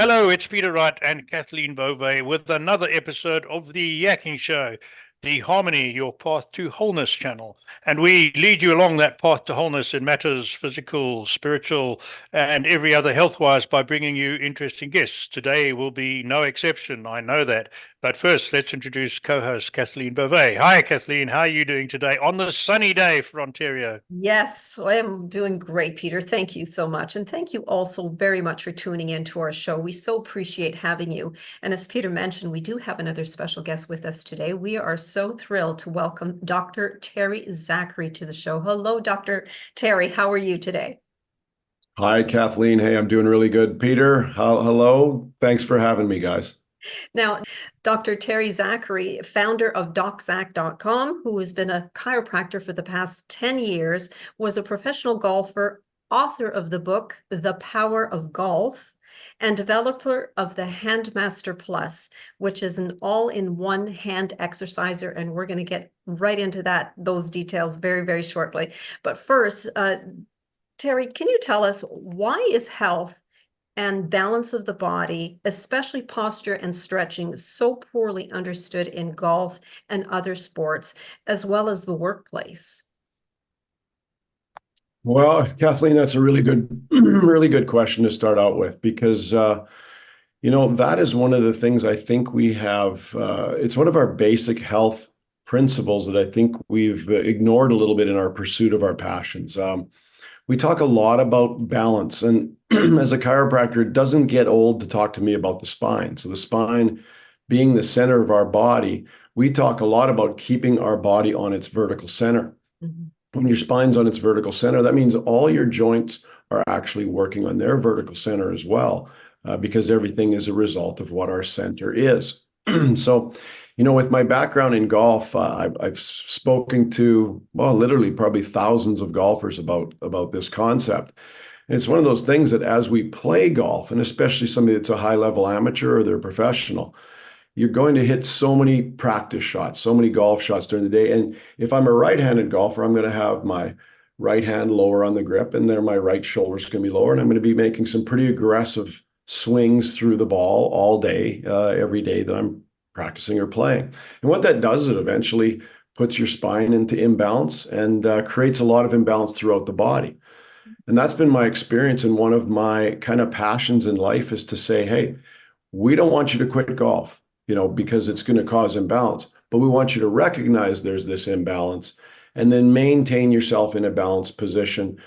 Hello, it's Peter Wright and Kathleen Beauvais with another episode of the Yakking Show, the Harmony, Your Path to Wholeness channel. And we lead you along that path to wholeness in matters physical, spiritual, and every other health-wise by bringing you interesting guests. Today will be no exception, I know that. But first, let's introduce co-host Kathleen Beauvais. Hi, Kathleen. How are you doing today on this sunny day for Ontario? Yes, I am doing great, Peter. Thank you so much. And thank you also very much for tuning in to our show. We so appreciate having you. And as Peter mentioned, we do have another special guest with us today. We are so thrilled to welcome Dr. Terry Zachary to the show. Hello, Dr. Terry. How are you today? Hi, Kathleen. Hey, I'm doing really good. Peter, hello. Thanks for having me, guys. Now, Dr. Terry Zachary, founder of DocZac.com, who has been a chiropractor for the past 10 years, was a professional golfer, author of the book, The Power of Golf, and developer of the Handmaster Plus, which is an all-in-one hand exerciser. And we're going to get right into those details very, very shortly. But first, Terry, can you tell us, why is health and balance of the body, especially posture and stretching, so poorly understood in golf and other sports, as well as the workplace? Well, Kathleen, that's a really good, really good question to start out with because, that is one of the things I think we have. It's one of our basic health principles that I think we've ignored a little bit in our pursuit of our passions. We talk a lot about balance, and as a chiropractor, it doesn't get old to talk to me about the spine. So the spine being the center of our body, we talk a lot about keeping our body on its vertical center. Mm-hmm. When your spine's on its vertical center, that means all your joints are actually working on their vertical center as well, because everything is a result of what our center is. So, with my background in golf, I've spoken to, well, literally probably thousands of golfers about this concept. And it's one of those things that as we play golf, and especially somebody that's a high-level amateur or they're a professional, you're going to hit so many practice shots, so many golf shots during the day. And if I'm a right-handed golfer, I'm going to have my right hand lower on the grip, and then my right shoulder is going to be lower, and I'm going to be making some pretty aggressive swings through the ball all day, every day that I'm practicing or playing. And what that does is it eventually puts your spine into imbalance and creates a lot of imbalance throughout the body. And that's been my experience. And one of my kind of passions in life is to say, hey, we don't want you to quit golf, because it's going to cause imbalance, but we want you to recognize there's this imbalance and then maintain yourself in a balanced position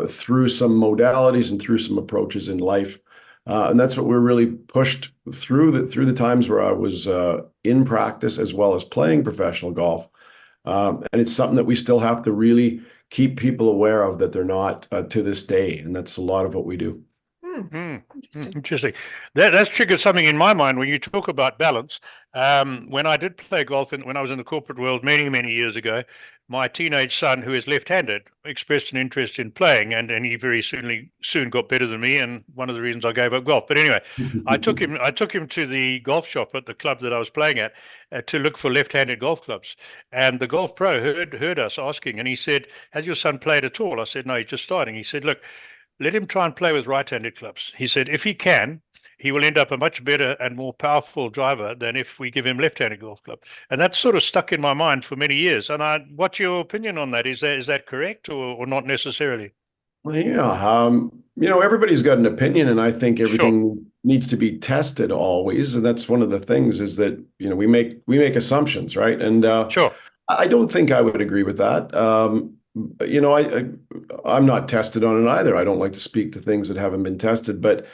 through some modalities and through some approaches in life. And that's what we're really pushed through the times where I was in practice as well as playing professional golf. And it's something that we still have to really keep people aware of, that they're not to this day. And that's a lot of what we do. Interesting. That's triggered something in my mind when you talk about balance. When I did play golf, when I was in the corporate world many, many years ago, my teenage son, who is left-handed, expressed an interest in playing, and he very soon got better than me. And one of the reasons I gave up golf. But anyway, I took him to the golf shop at the club that I was playing at to look for left-handed golf clubs. And the golf pro heard us asking, and he said, "Has your son played at all?" I said, "No, he's just starting." He said, "Look, let him try and play with right-handed clubs." He said, "If he can, he will end up a much better and more powerful driver than if we give him left-handed golf club." And that's sort of stuck in my mind for many years. And what's your opinion on that? Is that correct or not necessarily? Well, yeah, everybody's got an opinion, and I think Sure. everything needs to be tested always. And that's one of the things is that, we make assumptions, right? And Sure. I don't think I would agree with that. I'm not tested on it either. I don't like to speak to things that haven't been tested, but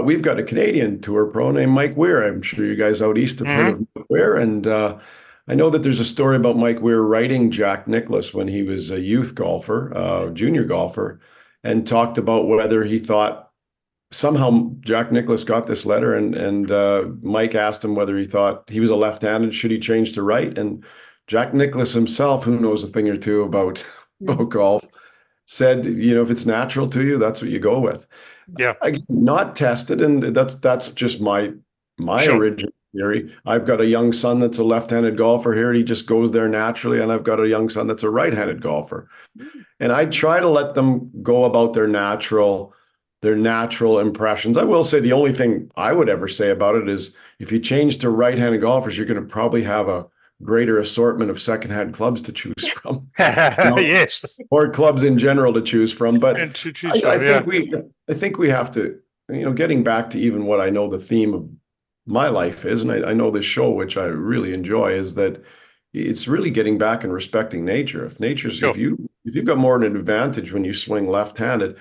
we've got a Canadian tour pro named Mike Weir. I'm sure you guys out east have heard of Mike Weir. And I know that there's a story about Mike Weir writing Jack Nicklaus when he was a youth golfer, junior golfer, and talked about whether he thought somehow Jack Nicklaus got this letter, and Mike asked him whether he thought he was a left-handed, should he change to right? And Jack Nicklaus himself, who knows a thing or two about golf, said, if it's natural to you, that's what you go with. Yeah. Again, not tested, and that's just my Sure. original theory. I've got a young son that's a left-handed golfer here, and he just goes there naturally, and I've got a young son that's a right-handed golfer. And I try to let them go about their natural their natural impressions. I will say the only thing I would ever say about it is if you change to right-handed golfers, you're going to probably have a greater assortment of secondhand clubs to choose from, Yes. or clubs in general to choose from. But And to choose I from, yeah. think we have to, getting back to even what I know the theme of my life is, and I know this show, which I really enjoy, is that it's really getting back and respecting nature. Sure. If you've got more of an advantage when you swing left-handed,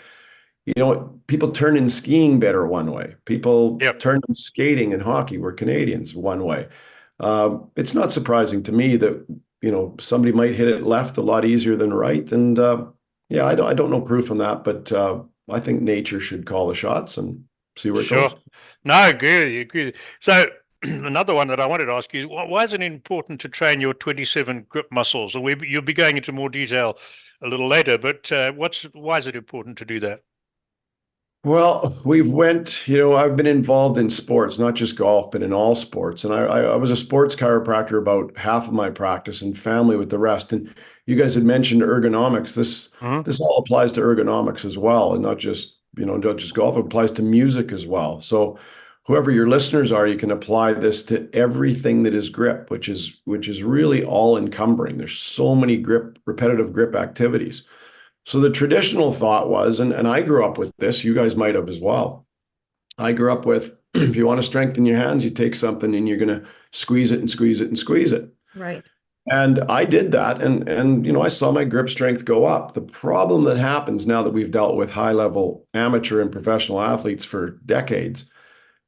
people turn in skiing better one way. People Yep. turn in skating and hockey. We're Canadians one way. It's not surprising to me that somebody might hit it left a lot easier than right. And I don't know proof on that, but I think nature should call the shots and see where it Sure. goes. No, I agree. So another one that I wanted to ask you is why is it important to train your 27 grip muscles? And you'll be going into more detail a little later, but why is it important to do that? Well, I've been involved in sports, not just golf, but in all sports. And I was a sports chiropractor about half of my practice and family with the rest. And you guys had mentioned ergonomics. This all applies to ergonomics as well, and not just golf. It applies to music as well. So whoever your listeners are, you can apply this to everything that is grip, which is really all encumbering. There's so many repetitive grip activities. So the traditional thought was, and I grew up with this, you guys might have as well. I grew up with, if you want to strengthen your hands, you take something and you're going to squeeze it and squeeze it and squeeze it. Right. And I did that. And I saw my grip strength go up. The problem that happens now that we've dealt with high level amateur and professional athletes for decades,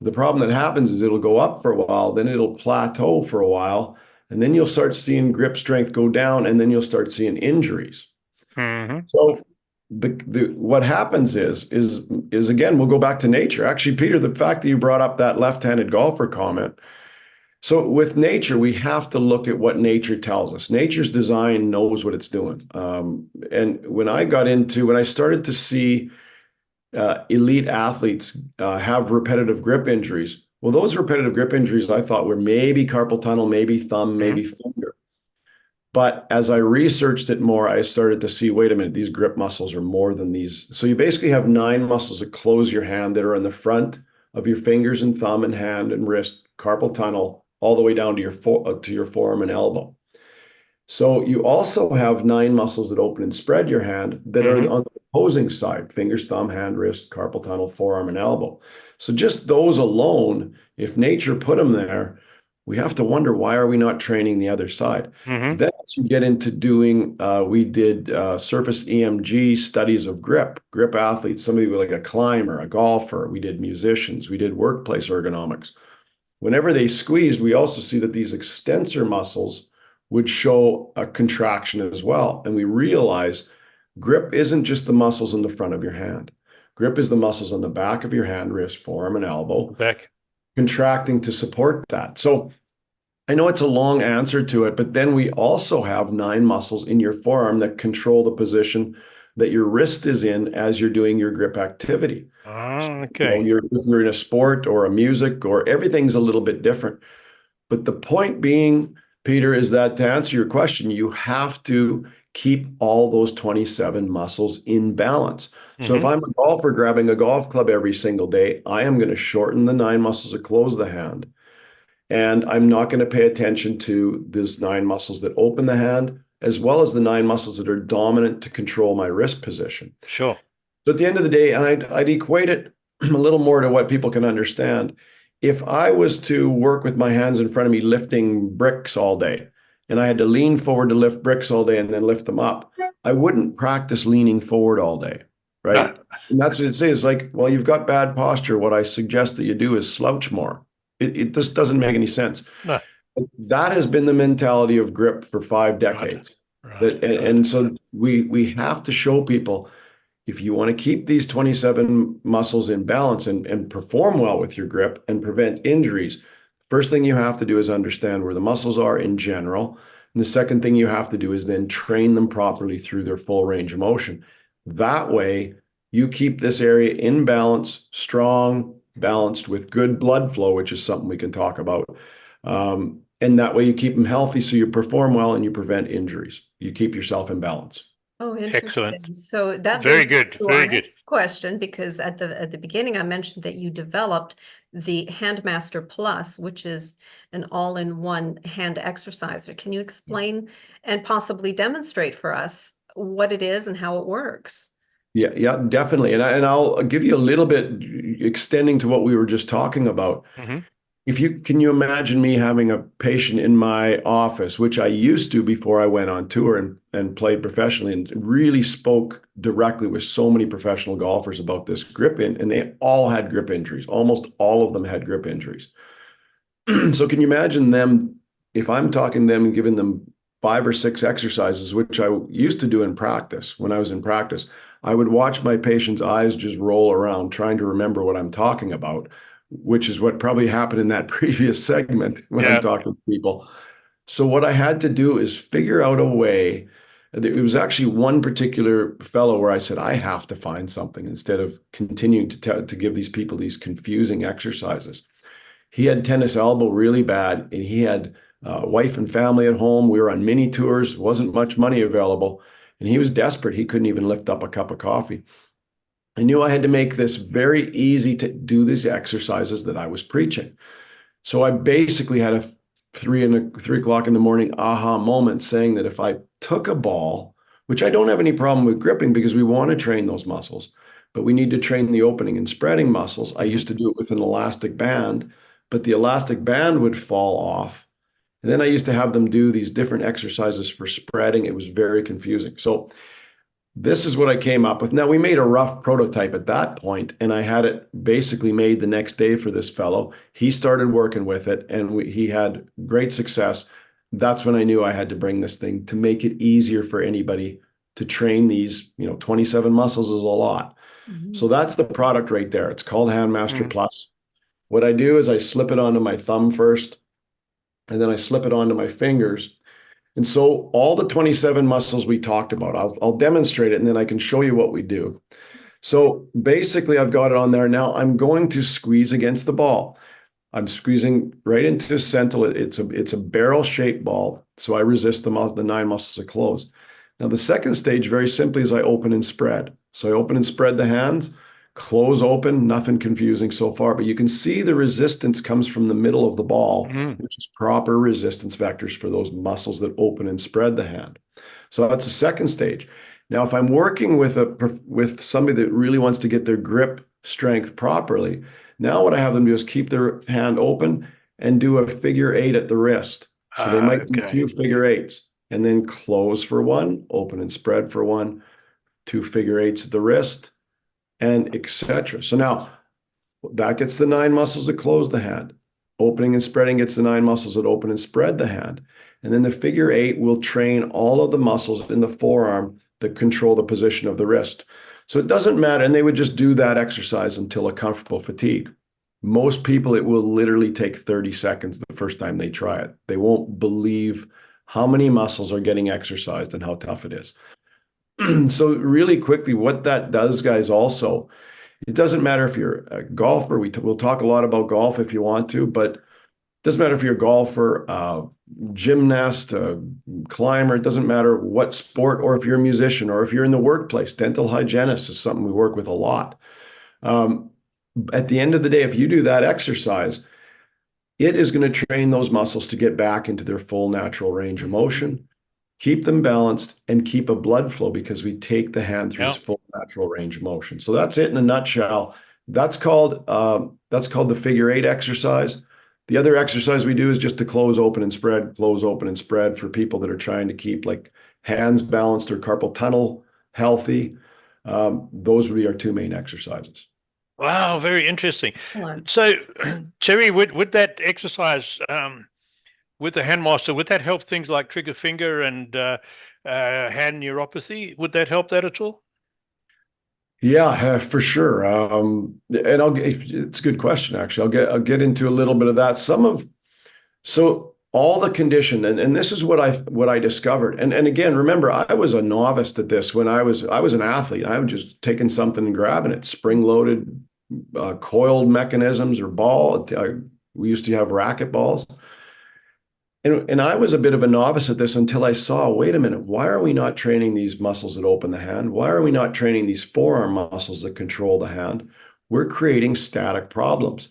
the problem that happens is it'll go up for a while, then it'll plateau for a while, and then you'll start seeing grip strength go down, and then you'll start seeing injuries. So what happens is again, we'll go back to nature. Actually, Peter, the fact that you brought up that left-handed golfer comment. So with nature, we have to look at what nature tells us. Nature's design knows what it's doing. And when I started to see elite athletes have repetitive grip injuries, well, those repetitive grip injuries I thought were maybe carpal tunnel, maybe thumb, maybe finger. But as I researched it more, I started to see, wait a minute, these grip muscles are more than these. So you basically have 9 muscles that close your hand that are in the front of your fingers and thumb and hand and wrist, carpal tunnel, all the way down to your forearm and elbow. So you also have 9 muscles that open and spread your hand that are on the opposing side, fingers, thumb, hand, wrist, carpal tunnel, forearm, and elbow. So just those alone, if nature put them there, we have to wonder, why are we not training the other side? Then as you get into doing, we did surface EMG studies of grip athletes, somebody like a climber, a golfer. We did musicians. We did workplace ergonomics. Whenever they squeezed, we also see that these extensor muscles would show a contraction as well. And we realize grip isn't just the muscles in the front of your hand. Grip is the muscles on the back of your hand, wrist, forearm, and elbow. Back. Contracting to support that. So I know it's a long answer to it, but then we also have 9 muscles in your forearm that control the position that your wrist is in as you're doing your grip activity. Okay. If you're in a sport or a music, or everything's a little bit different. But the point being, Peter, is that to answer your question, you have to keep all those 27 muscles in balance. So if I'm a golfer grabbing a golf club every single day, I am going to shorten the 9 muscles that close the hand. And I'm not going to pay attention to these 9 muscles that open the hand, as well as the 9 muscles that are dominant to control my wrist position. Sure. So at the end of the day, and I'd equate it a little more to what people can understand. If I was to work with my hands in front of me lifting bricks all day, and I had to lean forward to lift bricks all day and then lift them up, I wouldn't practice leaning forward all day, right? And that's what it says. Like, well, you've got bad posture. What I suggest that you do is slouch more. It just doesn't make any sense. No. That has been the mentality of grip for 5 decades. Right. And so we have to show people, if you want to keep these 27 muscles in balance and perform well with your grip and prevent injuries, first thing you have to do is understand where the muscles are in general. And the second thing you have to do is then train them properly through their full range of motion. That way, you keep this area in balance, strong, balanced, with good blood flow, which is something we can talk about. And that way you keep them healthy, so you perform well and you prevent injuries. You keep yourself in balance. Oh, Excellent. interesting. So that Very brings us good. to our Very good. next question, because at the beginning I mentioned that you developed the Handmaster Plus, which is an all-in-one hand exerciser. Can you explain and possibly demonstrate for us what it is and how it works? Yeah, definitely. And I'll give you a little bit extending to what we were just talking about. Hmm. Can you imagine me having a patient in my office, which I used to before I went on tour and played professionally, and really spoke directly with so many professional golfers about this and they all had grip injuries. Almost all of them had grip injuries. So can you imagine them, if I'm talking to them and giving them 5 or 6 exercises, which I used to do in practice, when I was in practice, I would watch my patient's eyes just roll around trying to remember what I'm talking about, which is what probably happened in that previous segment when I'm Yeah. talking to people. So what I had to do is figure out a way. It was actually one particular fellow where I said, I have to find something instead of continuing to give these people these confusing exercises. He had tennis elbow really bad, and he had wife and family at home. We were on mini tours, wasn't much money available, and he was desperate. He couldn't even lift up a cup of coffee. I knew I had to make this very easy to do these exercises that I was preaching. So I basically had a 3 o'clock in the morning aha moment, saying that if I took a ball, which I don't have any problem with gripping because we want to train those muscles, but we need to train the opening and spreading muscles. I used to do it with an elastic band, but the elastic band would fall off. And then I used to have them do these different exercises for spreading. It was very confusing. So this is what I came up with. Now, we made a rough prototype at that point, and I had it basically made the next day for this fellow. He started working with it, and he had great success. That's when I knew I had to bring this thing to make it easier for anybody to train these. 27 muscles is a lot. So that's the product right there. It's called Handmaster Mm. Plus. What I do is I slip it onto my thumb first, and then I slip it onto my fingers. And so all the 27 muscles we talked about, I'll demonstrate it, and then I can show you what we do. So basically, I've got it on there. Now I'm going to squeeze against the ball. I'm squeezing right into center. It's a barrel-shaped ball, so I resist the 9 muscles to close. Now the second stage, very simply, is I open and spread. So I open and spread the hands, close, open, nothing confusing so far, but you can see the resistance comes from the middle of the ball, Mm. which is proper resistance vectors for those muscles that open and spread the hand. So that's the second stage. Now, if I'm working with somebody that really wants to get their grip strength properly, now what I have them do is keep their hand open and do a figure 8 at the wrist. So they might do Okay. 2 figure 8s and then close for 1, open and spread for 1, 2 figure 8s at the wrist, and etc. So now that gets the 9 muscles that close the hand. Opening and spreading gets the 9 muscles that open and spread the hand. And then the figure 8 will train all of the muscles in the forearm that control the position of the wrist. So it doesn't matter. And they would just do that exercise until a comfortable fatigue. Most people, it will literally take 30 seconds the first time they try it. They won't believe how many muscles are getting exercised and how tough it is. So really quickly, what that does, guys, also, it doesn't matter if you're a golfer. We'll talk a lot about golf if you want to, but it doesn't matter if you're a golfer, gymnast, climber. It doesn't matter what sport, or if you're a musician, or if you're in the workplace. Dental hygienist is something we work with a lot. At the end of the day, if you do that exercise, it is going to train those muscles to get back into their full natural range of motion, keep them balanced, and keep a blood flow, because we take the hand through its full natural range of motion. So that's it in a nutshell. That's called the figure 8 exercise. The other exercise we do is just to close, open, and spread, close, open, and spread for people that are trying to keep like hands balanced or carpal tunnel healthy. Those would be our 2 main exercises. Wow, very interesting. Excellent. So, Terry, would that exercise with the Handmaster, would that help things like trigger finger and hand neuropathy? Would that help that at all? Yeah, for sure. And it's a good question, actually. I'll get into a little bit of that. So all the condition, and this is what I discovered. And again, remember, I was a novice at this when I was an athlete. I was just taking something and grabbing it, spring-loaded, coiled mechanisms or ball. We used to have racket balls. And I was a bit of a novice at this until I saw, wait a minute, why are we not training these muscles that open the hand? Why are we not training these forearm muscles that control the hand? We're creating static problems.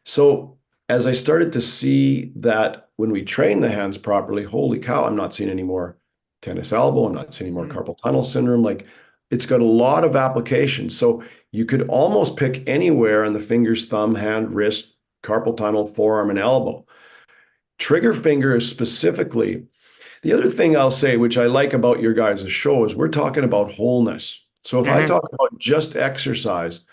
So as I started to see that when we train the hands properly, holy cow, I'm not seeing any more tennis elbow. I'm not seeing any more carpal tunnel syndrome. Like, it's got a lot of applications. So you could almost pick anywhere on the fingers, thumb, hand, wrist, carpal tunnel, forearm, and elbow. Trigger finger is specifically. The other thing I'll say, which I like about your guys' show, is we're talking about wholeness. So if I talk about just exercise,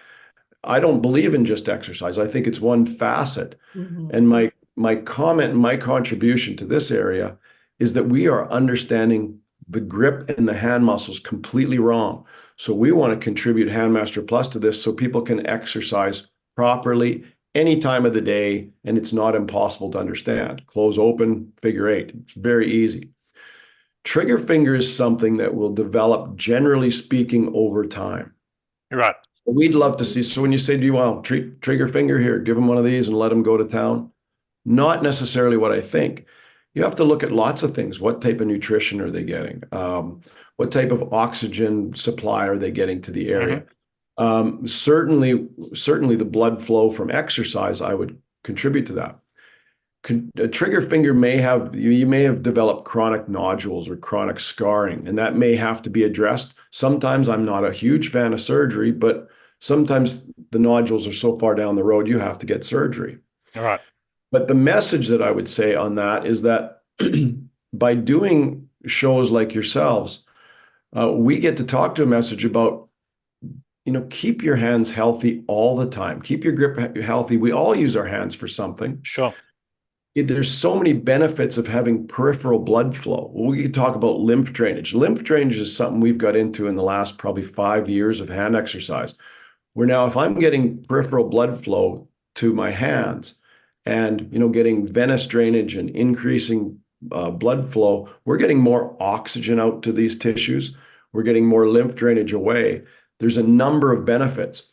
I don't believe in just exercise. I think it's one facet. And my comment and my contribution to this area is that we are understanding the grip and the hand muscles completely wrong. So we want to contribute Handmaster Plus to this so people can exercise properly any time of the day, and it's not impossible to understand. Close open, figure eight. It's very easy. Trigger finger is something that will develop, generally speaking, over time. Right. We'd love to see. So when you say, do you want trigger finger here, give them one of these and let them go to town? Not necessarily what I think. You have to look at lots of things. What type of nutrition are they getting? What type of oxygen supply are they getting to the area? Certainly the blood flow from exercise, I would contribute to that. A trigger finger may have, you may have developed chronic nodules or chronic scarring, and that may have to be addressed. Sometimes I'm not a huge fan of surgery, but sometimes the nodules are so far down the road, you have to get surgery. All right. But the message that I would say on that is that by doing shows like yourselves, we get to talk to a message about, keep your hands healthy all the time. Keep your grip healthy. We all use our hands for something. Sure. There's so many benefits of having peripheral blood flow. We could talk about lymph drainage. Lymph drainage is something we've got into in the last probably 5 years of hand exercise. Where now, if I'm getting peripheral blood flow to my hands and, getting venous drainage and increasing blood flow, we're getting more oxygen out to these tissues. We're getting more lymph drainage away. There's a number of benefits.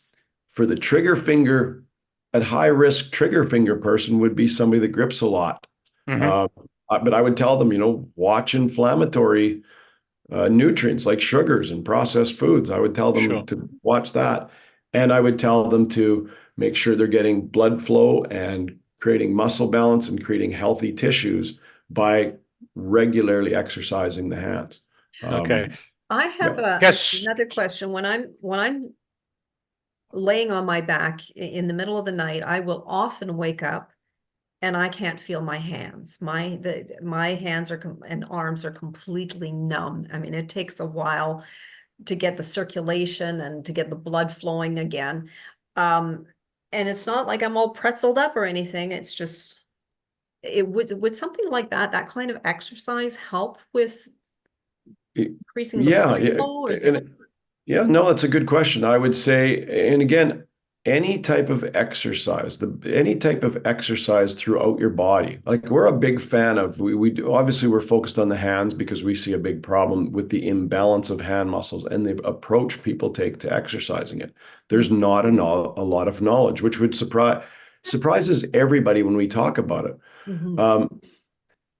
For the trigger finger, at high risk trigger finger person would be somebody that grips a lot. But I would tell them, watch inflammatory nutrients like sugars and processed foods. I would tell them to watch that. And I would tell them to make sure they're getting blood flow and creating muscle balance and creating healthy tissues by regularly exercising the hands. Okay. I have another question. When I'm laying on my back in the middle of the night, I will often wake up and I can't feel my hands. My hands and arms are completely numb. I mean, it takes a while to get the circulation and to get the blood flowing again. And it's not like I'm all pretzeled up or anything. It's just, would something like that kind of exercise help with increasing the blood flow? No, that's a good question. I would say, and again, any type of exercise, throughout your body. Like, we're a big fan of, obviously we're focused on the hands because we see a big problem with the imbalance of hand muscles and the approach people take to exercising it. There's not a lot of knowledge, which would surprises everybody when we talk about it.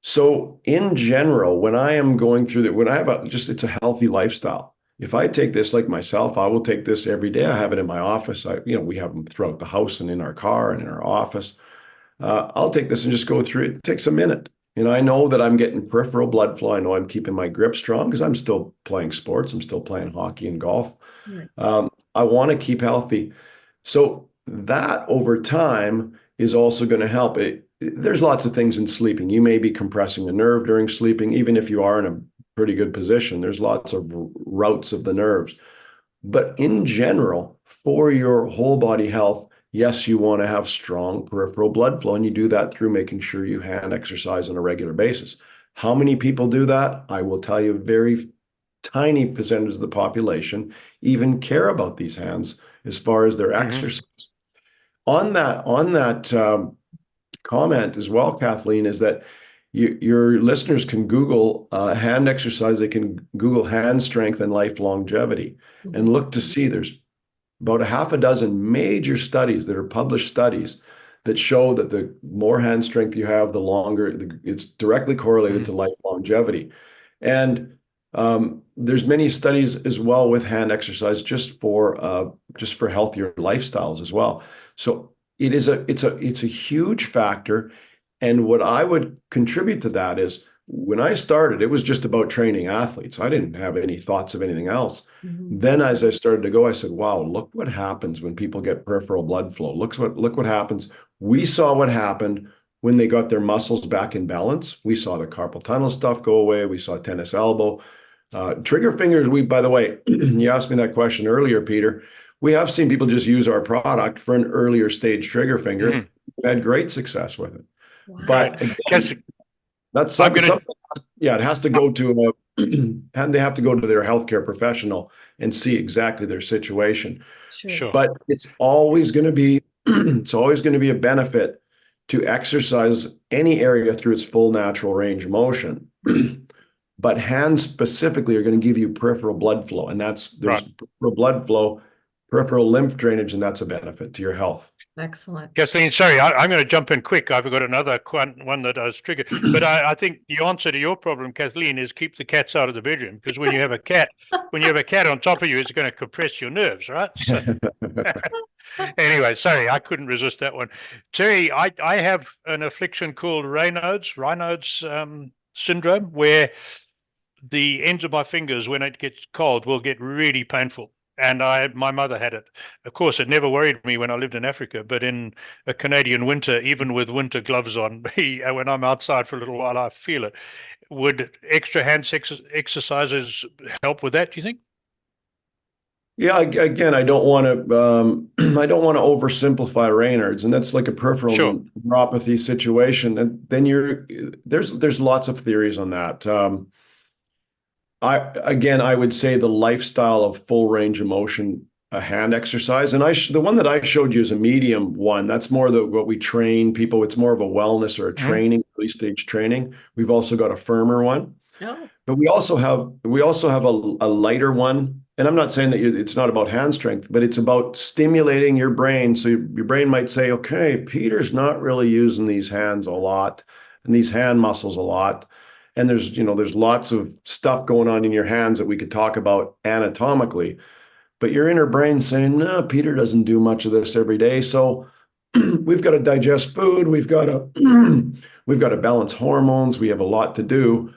So in general, when I am going through that, when I have it's a healthy lifestyle. If I take this, like myself, I will take this every day. I have it in my office. We have them throughout the house and in our car and in our office. I'll take this and just go through it. It takes a minute. I know that I'm getting peripheral blood flow. I know I'm keeping my grip strong because I'm still playing sports. I'm still playing hockey and golf. I want to keep healthy. So that over time is also going to help. There's lots of things in sleeping. You may be compressing a nerve during sleeping, even if you are in a pretty good position. There's lots of routes of the nerves. But in general, for your whole body health, yes, you want to have strong peripheral blood flow, and you do that through making sure you hand exercise on a regular basis. How many people do that? I will tell you, a very tiny percentage of the population even care about these hands as far as their exercise. On that comment as well, Kathleen, is that your listeners can Google hand exercise. They can Google hand strength and life longevity and look to see there's about a half a dozen major studies that are published studies that show that the more hand strength you have, the longer it's directly correlated to life longevity. And there's many studies as well with hand exercise just for healthier lifestyles as well. So it's a huge factor. And what I would contribute to that is when I started, it was just about training athletes. I didn't have any thoughts of anything else. Then as I started to go, I said, wow, look what happens when people get peripheral blood flow. Look what happens. We saw what happened when they got their muscles back in balance. We saw the carpal tunnel stuff go away. We saw tennis elbow. Trigger fingers, by the way, you asked me that question earlier, Peter. We have seen people just use our product for an earlier stage trigger finger. We've had great success with it. Wow. But again, that's something, it has to go to and they have to go to their healthcare professional and see exactly their situation. Sure. But it's always going to be a benefit to exercise any area through its full natural range of motion. But hands specifically are going to give you peripheral blood flow, and there's peripheral blood flow, peripheral lymph drainage, and that's a benefit to your health. Excellent. Kathleen, sorry, I'm going to jump in quick. I've got another one that I was triggered. But I think the answer to your problem, Kathleen, is keep the cats out of the bedroom, because when you have a cat on top of you, it's going to compress your nerves, right? So, anyway, sorry, I couldn't resist that one. Terry, I have an affliction called Raynaud's syndrome, where the ends of my fingers, when it gets cold, will get really painful. And my mother had it. Of course, it never worried me when I lived in Africa, but in a Canadian winter, even with winter gloves on, when I'm outside for a little while, I feel it. Would extra hand exercises help with that, do you think? Yeah, again, I don't want to oversimplify Raynaud's, and that's like a peripheral neuropathy situation. And then there's lots of theories on that. I would say the lifestyle of full range of motion, a hand exercise, and the one that I showed you is a medium one. That's more what we train people. It's more of a wellness or a training, early stage training. We've also got a firmer one, but we also have a lighter one. And I'm not saying that it's not about hand strength, but it's about stimulating your brain. So your brain might say, okay, Peter's not really using these hands a lot and these hand muscles a lot. And there's lots of stuff going on in your hands that we could talk about anatomically, but your inner brain saying, no, Peter doesn't do much of this every day. So we've got to digest food. We've got to balance hormones. We have a lot to do.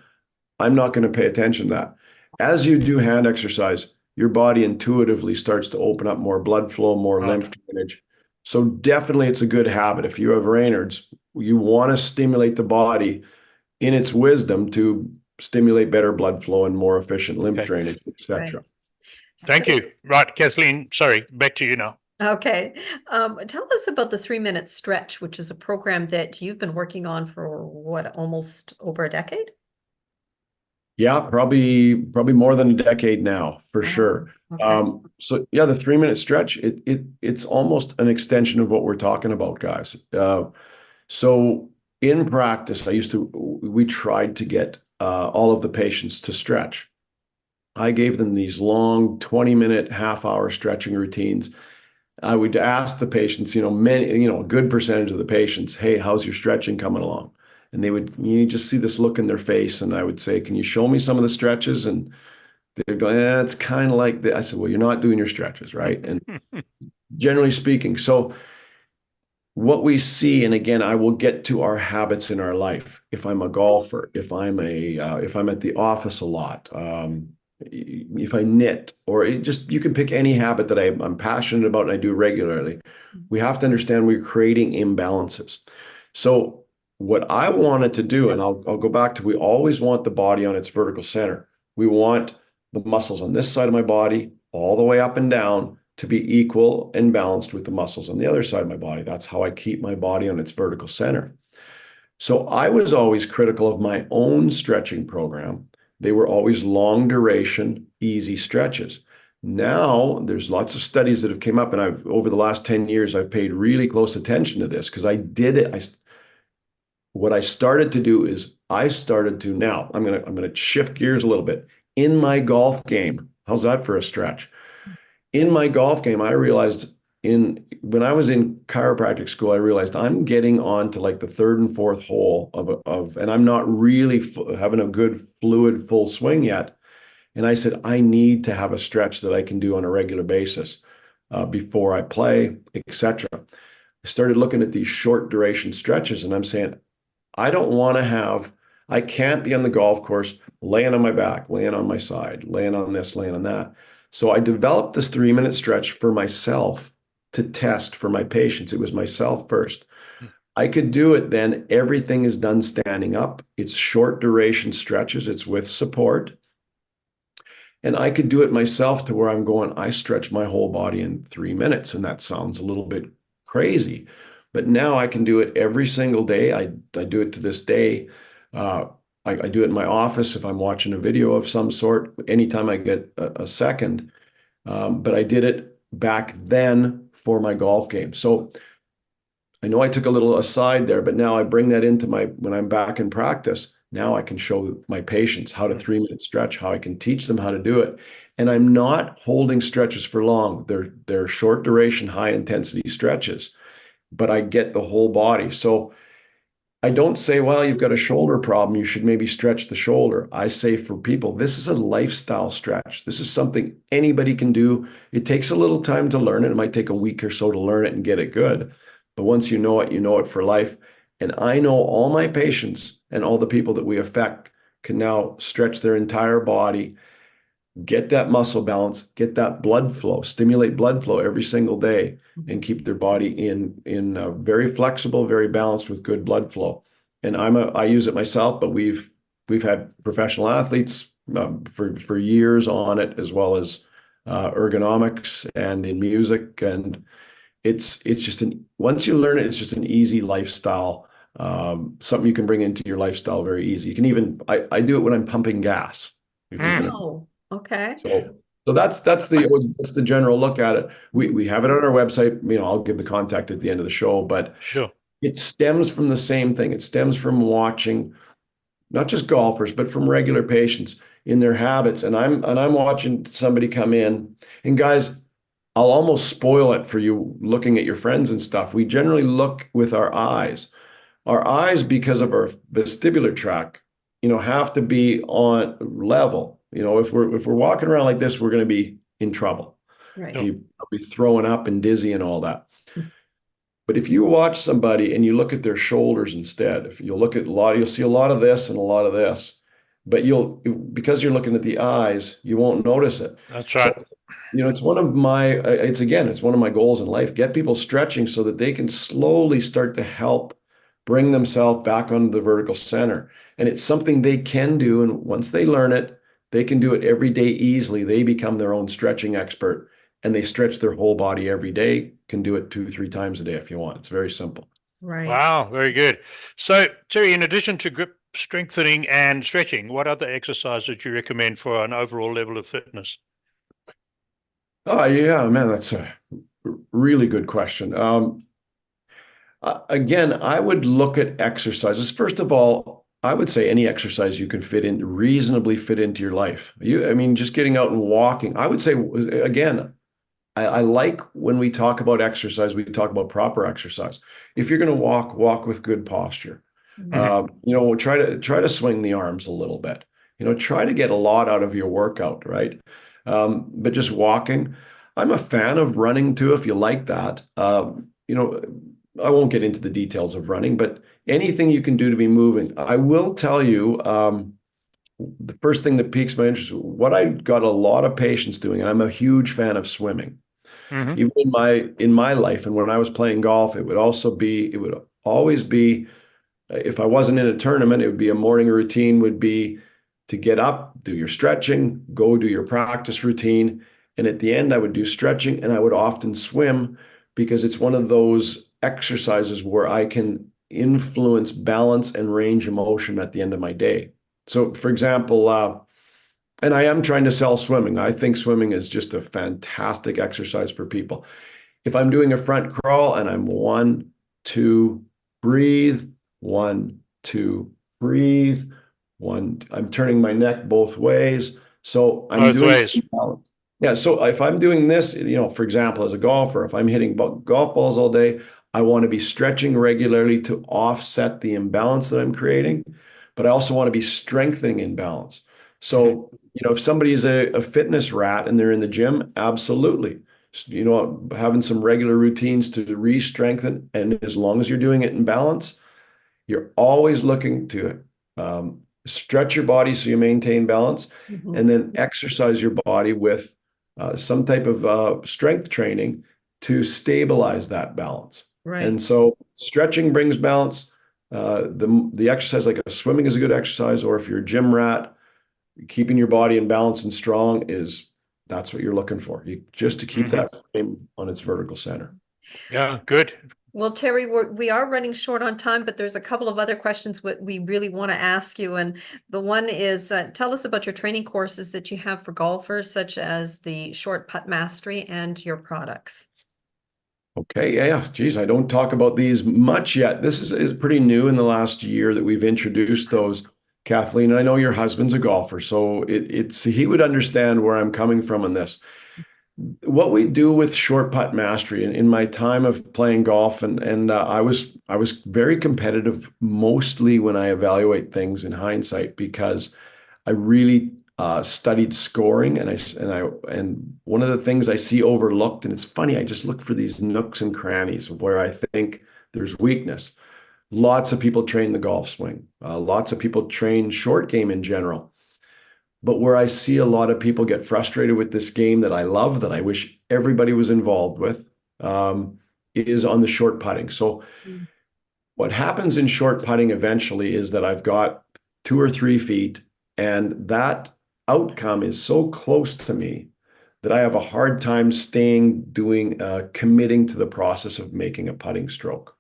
I'm not going to pay attention to that. As you do hand exercise, your body intuitively starts to open up more blood flow, more lymph drainage. So definitely it's a good habit. If you have Raynaud's, you want to stimulate the body in its wisdom to stimulate better blood flow and more efficient lymph drainage, etc. Right. Thank you. Right, Kathleen, sorry, back to you now. Okay. Tell us about the 3-minute stretch, which is a program that you've been working on for almost over a decade? Yeah, probably more than a decade now, for sure. Okay. So yeah, the 3-minute stretch, it's almost an extension of what we're talking about, guys. So in practice, we tried to get all of the patients to stretch. I gave them these long 20-minute, half-hour stretching routines. I would ask the patients, a good percentage of the patients, hey, how's your stretching coming along? And you just see this look in their face. And I would say, can you show me some of the stretches? And they'd go, it's kind of like that. I said, well, you're not doing your stretches, right? And generally speaking, so what we see, and again, I will get to our habits in our life. If I'm a golfer, if I'm at the office a lot, if I knit, or you can pick any habit that I'm passionate about and I do regularly. We have to understand we're creating imbalances. So what I wanted to do, and I'll go back to, we always want the body on its vertical center. We want the muscles on this side of my body all the way up and down to be equal and balanced with the muscles on the other side of my body. That's how I keep my body on its vertical center. So I was always critical of my own stretching program. They were always long duration, easy stretches. Now there's lots of studies that have come up, and over the last 10 years, I've paid really close attention to this because I did it. What I started to do is now I'm going to shift gears a little bit. In my golf game, how's that for a stretch? In my golf game, I realized when I was in chiropractic school, I realized I'm getting on to like the third and fourth hole and I'm not really having a good fluid full swing yet. And I said, I need to have a stretch that I can do on a regular basis before I play, etc. I started looking at these short duration stretches and I'm saying, I can't be on the golf course laying on my back, laying on my side, laying on this, laying on that. So I developed this 3-minute stretch for myself to test for my patients. It was myself first. I could do it then. Everything is done standing up. It's short duration stretches. It's with support. And I could do it myself to where I'm going, I stretch my whole body in 3 minutes. And that sounds a little bit crazy. But now I can do it every single day. I do it to this day. I do it in my office if I'm watching a video of some sort, anytime I get a second. But I did it back then for my golf game. So I know I took a little aside there, but now I bring that into when I'm back in practice. Now I can show my patients how to 3-minute stretch, how I can teach them how to do it. And I'm not holding stretches for long. They're short duration, high intensity stretches, but I get the whole body. So I don't say, well, you've got a shoulder problem, you should maybe stretch the shoulder. I say for people, this is a lifestyle stretch. This is something anybody can do. It takes a little time to learn it. It might take a week or so to learn it and get it good. But once you know it for life. And I know all my patients and all the people that we affect can now stretch their entire body, get that muscle balance, get that blood flow, stimulate blood flow every single day, and keep their body in very flexible, very balanced with good blood flow. And I use it myself, but we've had professional athletes for years on it, as well as ergonomics and in music. And it's just once you learn it, it's just an easy lifestyle, something you can bring into your lifestyle very easy. You can even I do it when I'm pumping gas. Oh, okay. So that's the general look at it. We have it on our website. I'll give the contact at the end of the show, but Sure. it stems from the same thing. It stems from watching not just golfers, but from regular patients in their habits. And I'm watching somebody come in, and guys, I'll almost spoil it for you looking at your friends and stuff. We generally look with our eyes. Our eyes, because of our vestibular tract, have to be on level. If we're walking around like this, we're going to be in trouble. Right. You'll be throwing up and dizzy and all that. But if you watch somebody and you look at their shoulders instead, if you look at you'll see a lot of this and a lot of this, but because you're looking at the eyes, you won't notice it. That's right. So, it's one of my goals in life, get people stretching so that they can slowly start to help bring themselves back onto the vertical center. And it's something they can do. And once they learn it, they can do it every day easily. They become their own stretching expert, and they stretch their whole body every day, can do it 2-3 times a day if you want. It's very simple. Right. Wow, very good. So, Terry, in addition to grip strengthening and stretching, what other exercise would you recommend for an overall level of fitness? Oh, yeah, man, that's a really good question. Again, I would look at exercises. First of all, I would say any exercise you can reasonably fit into your life. Just getting out and walking. I would say, again, I like when we talk about exercise, we talk about proper exercise. If you're going to walk with good posture. Try to swing the arms a little bit. Try to get a lot out of your workout, right? But just walking. I'm a fan of running too, if you like that. I won't get into the details of running, but anything you can do to be moving. I will tell you, the first thing that piques my interest, what I got a lot of patients doing, and I'm a huge fan of swimming. Even in my life, and when I was playing golf, it would always be, if I wasn't in a tournament, it would be a morning routine would be to get up, do your stretching, go do your practice routine. And at the end, I would do stretching, and I would often swim, because it's one of those exercises where I can influence balance and range of motion at the end of my day. So, for example, and I am trying to sell swimming. I think swimming is just a fantastic exercise for people. If I'm doing a front crawl and I'm 1, 2, breathe, 1, 2, breathe, 1, I'm turning my neck both ways. So I'm Both doing ways. balance. Yeah, so if I'm doing this, for example, as a golfer, if I'm hitting golf balls all day, I want to be stretching regularly to offset the imbalance that I'm creating, but I also want to be strengthening imbalance. So, if somebody is a fitness rat and they're in the gym, absolutely. Having some regular routines to re-strengthen, and as long as you're doing it in balance, you're always looking to stretch your body so you maintain balance, and then exercise your body with some type of strength training to stabilize that balance. Right. And so stretching brings balance. The exercise, like a swimming, is a good exercise, or if you're a gym rat, keeping your body in balance and strong that's what you're looking for. Just to keep that frame on its vertical center. Yeah, good. Well, Terry, we are running short on time, but there's a couple of other questions we really want to ask you. And the one is, tell us about your training courses that you have for golfers, such as the Short Putt Mastery and your products. Okay, yeah, geez, I don't talk about these much yet. This is pretty new in the last year that we've introduced those, Kathleen. I know your husband's a golfer, so he would understand where I'm coming from in this. What we do with short putt mastery, in my time of playing golf, and I was very competitive, mostly when I evaluate things in hindsight, because I really studied scoring, and one of the things I see overlooked, and it's funny, I just look for these nooks and crannies where I think there's weakness. Lots of people train the golf swing. Lots of people train short game in general. But where I see a lot of people get frustrated with this game that I love, that I wish everybody was involved with, is on the short putting. So what happens in short putting eventually is that I've got 2 or 3 feet, and that outcome is so close to me that I have a hard time committing to the process of making a putting stroke.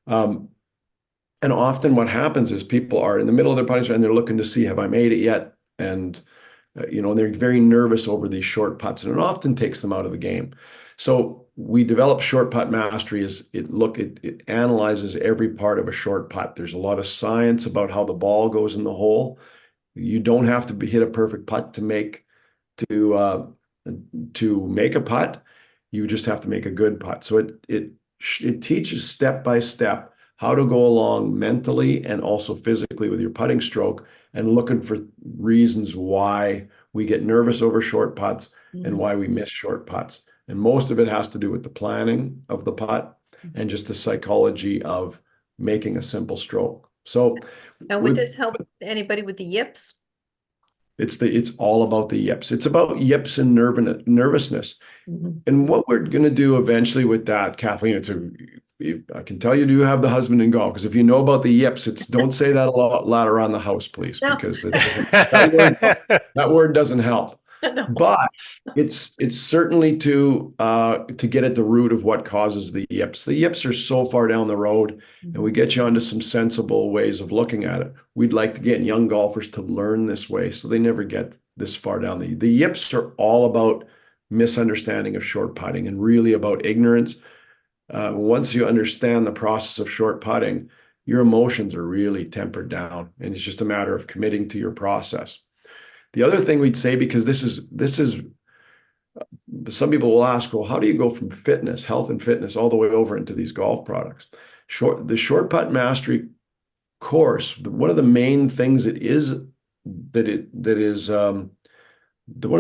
And often what happens is people are in the middle of their putting stroke and they're looking to see, have I made it yet? And they're very nervous over these short putts, and it often takes them out of the game. So we develop short putt mastery. It analyzes every part of a short putt. There's a lot of science about how the ball goes in the hole. You don't have to hit a perfect putt to make a putt. You just have to make a good putt. So it teaches step by step how to go along mentally and also physically with your putting stroke, and looking for reasons why we get nervous over short putts and why we miss short putts. And most of it has to do with the planning of the putt and just the psychology of making a simple stroke. So, and would this help anybody with the yips? It's all about the yips. It's about yips and nervousness. And what we're going to do eventually with that, Kathleen, I can tell you do have the husband in golf, because if you know about the yips, don't say that a lot around the house, please, because that word doesn't help. No. But it's certainly to get at the root of what causes the yips. The yips are so far down the road, and we get you onto some sensible ways of looking at it. We'd like to get young golfers to learn this way, so they never get this far down. The yips are all about misunderstanding of short putting, and really about ignorance. Once you understand the process of short putting, your emotions are really tempered down, and it's just a matter of committing to your process. The other thing we'd say, because this is some people will ask, well, how do you go from health and fitness, all the way over into these golf products? The short putt mastery course, one of the main things one of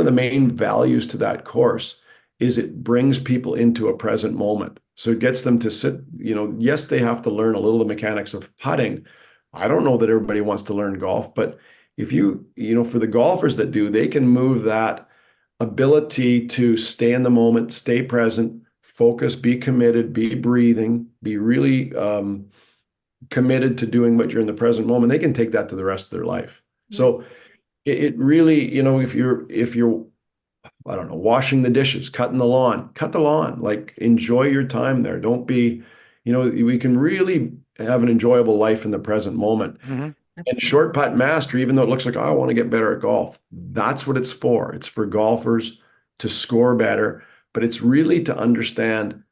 the main values to that course is it brings people into a present moment. So it gets them to sit, yes, they have to learn a little of the mechanics of putting. I don't know that everybody wants to learn golf, but if for the golfers that do, they can move that ability to stay in the moment, stay present, focus, be committed, be breathing, be really committed to doing what you're in the present moment. They can take that to the rest of their life. Yeah. So it really, if you're I don't know, washing the dishes, cutting the lawn, cut the lawn, like enjoy your time there. Don't be, we can really have an enjoyable life in the present moment. And short putt mastery, even though it looks like, I want to get better at golf, that's what it's for. It's for golfers to score better, but it's really to understand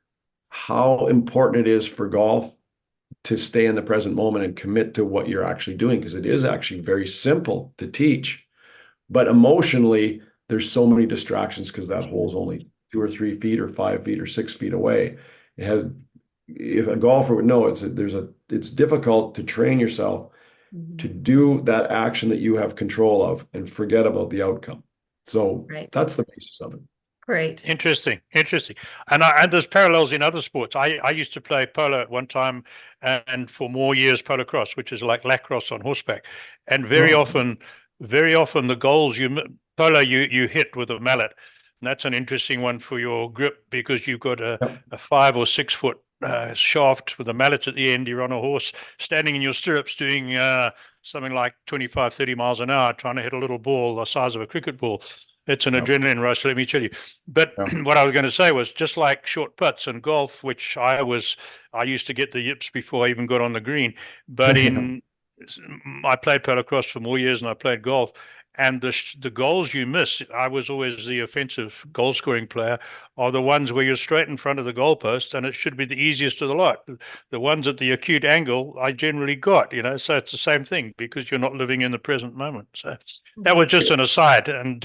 how important it is for golf to stay in the present moment and commit to what you're actually doing, because it is actually very simple to teach. But emotionally, there's so many distractions because that hole's only 2 or 3 feet or 5 feet or 6 feet away. It has, if a golfer would know, it's difficult to train yourself to do that action that you have control of and forget about the outcome. So that's the basis of it. Great. Interesting. And there's parallels in other sports. I used to play polo at one time, and for more years polo cross, which is like lacrosse on horseback. And very often the goals polo you hit with a mallet. And that's an interesting one for your grip, because you've got a 5 or 6 foot shaft with a mallet at the end. You're on a horse standing in your stirrups doing something like 25, 30 miles an hour, trying to hit a little ball the size of a cricket ball. It's an adrenaline rush, let me tell you. But what I was going to say was, just like short putts and golf, which I used to get the yips before I even got on the green. But I played polo cross for more years than I played golf. And the goals you miss, I was always the offensive goal scoring player, are the ones where you're straight in front of the goalpost, and it should be the easiest of the lot. The ones at the acute angle, I generally got, so it's the same thing, because you're not living in the present moment. So that was just an aside. And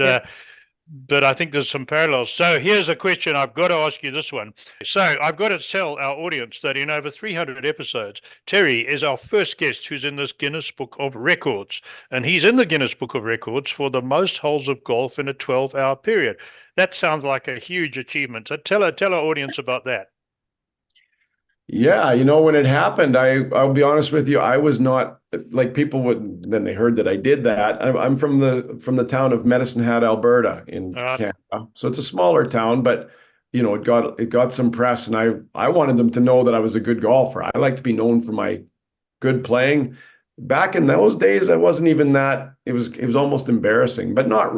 but I think there's some parallels. So here's a question. I've got to ask you this one. So I've got to tell our audience that in over 300 episodes, Terry is our first guest who's in this Guinness Book of Records. And he's in the Guinness Book of Records for the most holes of golf in a 12-hour period. That sounds like a huge achievement. So tell our audience about that. Yeah, when it happened, I'll be honest with you, I was not, like, people would, then they heard that I did that. I'm from the town of Medicine Hat, Alberta in Canada. So it's a smaller town, but it got some press, and I wanted them to know that I was a good golfer. I like to be known for my good playing. Back in those days, I wasn't even that. It was almost embarrassing, but not,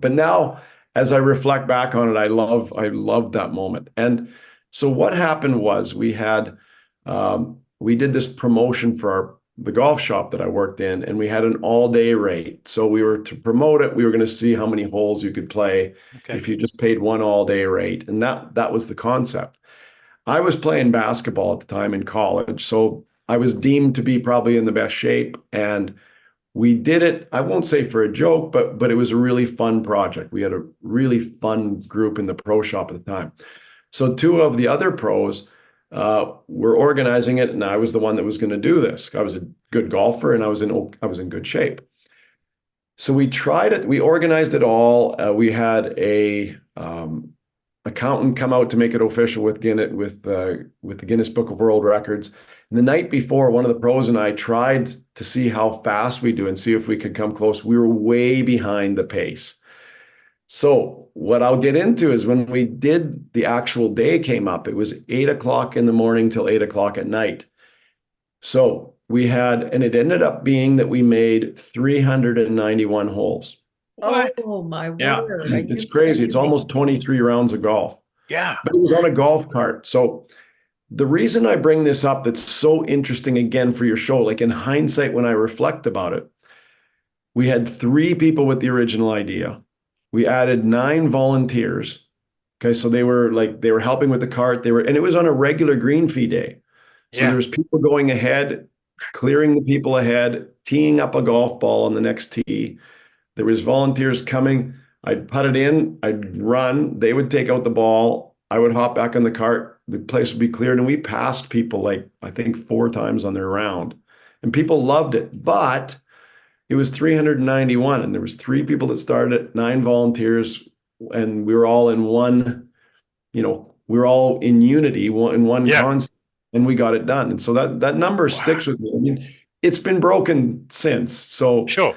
but now as I reflect back on it, I love that moment. And so what happened was, we did this promotion for the golf shop that I worked in, and we had an all-day rate. So we were to promote it. We were going to see how many holes you could play if you just paid one all-day rate. And that was the concept. I was playing basketball at the time in college, so I was deemed to be probably in the best shape. And we did it, I won't say for a joke, but it was a really fun project. We had a really fun group in the pro shop at the time. So 2 of the other pros were organizing it, and I was the one that was going to do this. I was a good golfer, and I was in good shape. So we tried it. We organized it all. We had a accountant come out to make it official with Guinness, with the Guinness Book of World Records. And the night before, one of the pros and I tried to see how fast we do and see if we could come close. We were way behind the pace. So what I'll get into is, when we did, the actual day came up, it was 8 o'clock in the morning till 8 o'clock at night. So and it ended up being that we made 391 holes. What? Oh my word. Yeah, it's crazy. It's almost 23 rounds of golf. Yeah. But it was on a golf cart. So the reason I bring this up, that's so interesting, again, for your show, like in hindsight, when I reflect about it, we had 3 people with the original idea. We added 9 volunteers. Okay, so they were helping with the cart. And it was on a regular green fee day. So there was people going ahead, clearing the people ahead, teeing up a golf ball on the next tee. There was volunteers coming. I'd put it in, I'd run, they would take out the ball, I would hop back on the cart, the place would be cleared, and we passed people, like, I think 4 times on their round. And people loved it. But it was 391, and there was 3 people that started, 9 volunteers, and we were all in one, we were all in unity, in one concept, and we got it done. And so that number sticks with me. I mean, it's been broken since. So sure.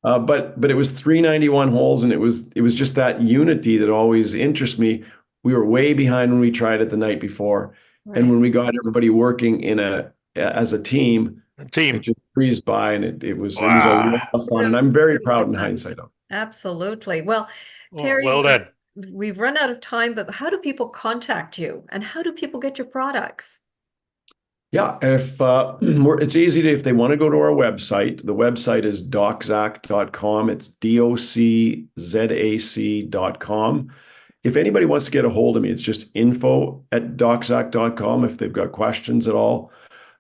But it was 391 holes, and it was just that unity that always interests me. We were way behind when we tried it the night before, and when we got everybody working as a team. It just breezed by, and it was a lot of fun, and I'm very proud in hindsight of it. Absolutely. Well, Terry, well done. We've run out of time, but how do people contact you, and how do people get your products? Yeah, it's easy if they want to go to our website. The website is doczac.com. It's doczac.com. If anybody wants to get a hold of me, it's just info@doczac.com if they've got questions at all.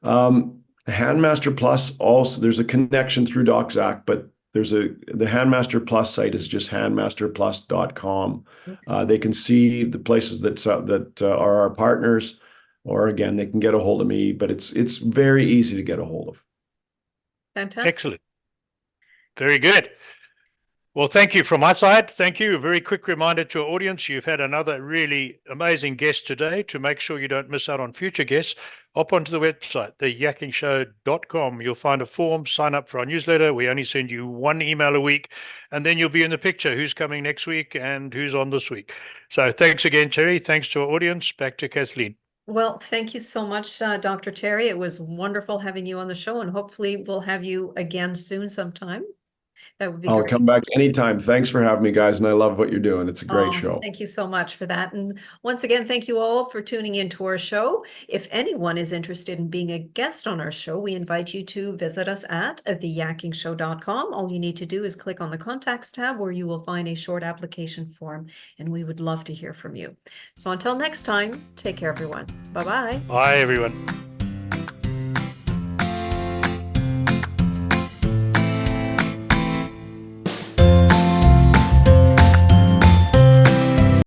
Handmaster Plus, also, there's a connection through DocZac, but the Handmaster Plus site is just handmasterplus.com. Okay. They can see the places that are our partners, or again, they can get a hold of me, but it's very easy to get a hold of. Fantastic. Excellent. Very good. Well, thank you from my side. Thank you. A very quick reminder to our audience, you've had another really amazing guest today. To make sure you don't miss out on future guests, hop onto the website, theyakkingshow.com. You'll find a form, sign up for our newsletter. We only send you one email a week, and then you'll be in the picture who's coming next week and who's on this week. So thanks again, Terry. Thanks to our audience. Back to Kathleen. Well, thank you so much, Dr. Terry. It was wonderful having you on the show, and hopefully we'll have you again soon sometime. That would be I'll great. come back anytime. Thanks for having me, guys, and I love what you're doing. It's a great Oh, show. thank you so much for that. And once again, thank you all for tuning into our show. If anyone is interested in being a guest on our show, we invite you to visit us at theyakkingshow.com. All you need to do is click on the contacts tab, where you will find a short application form, and we would love to hear from you. So until next time, take care, everyone. Bye-bye. Bye, everyone.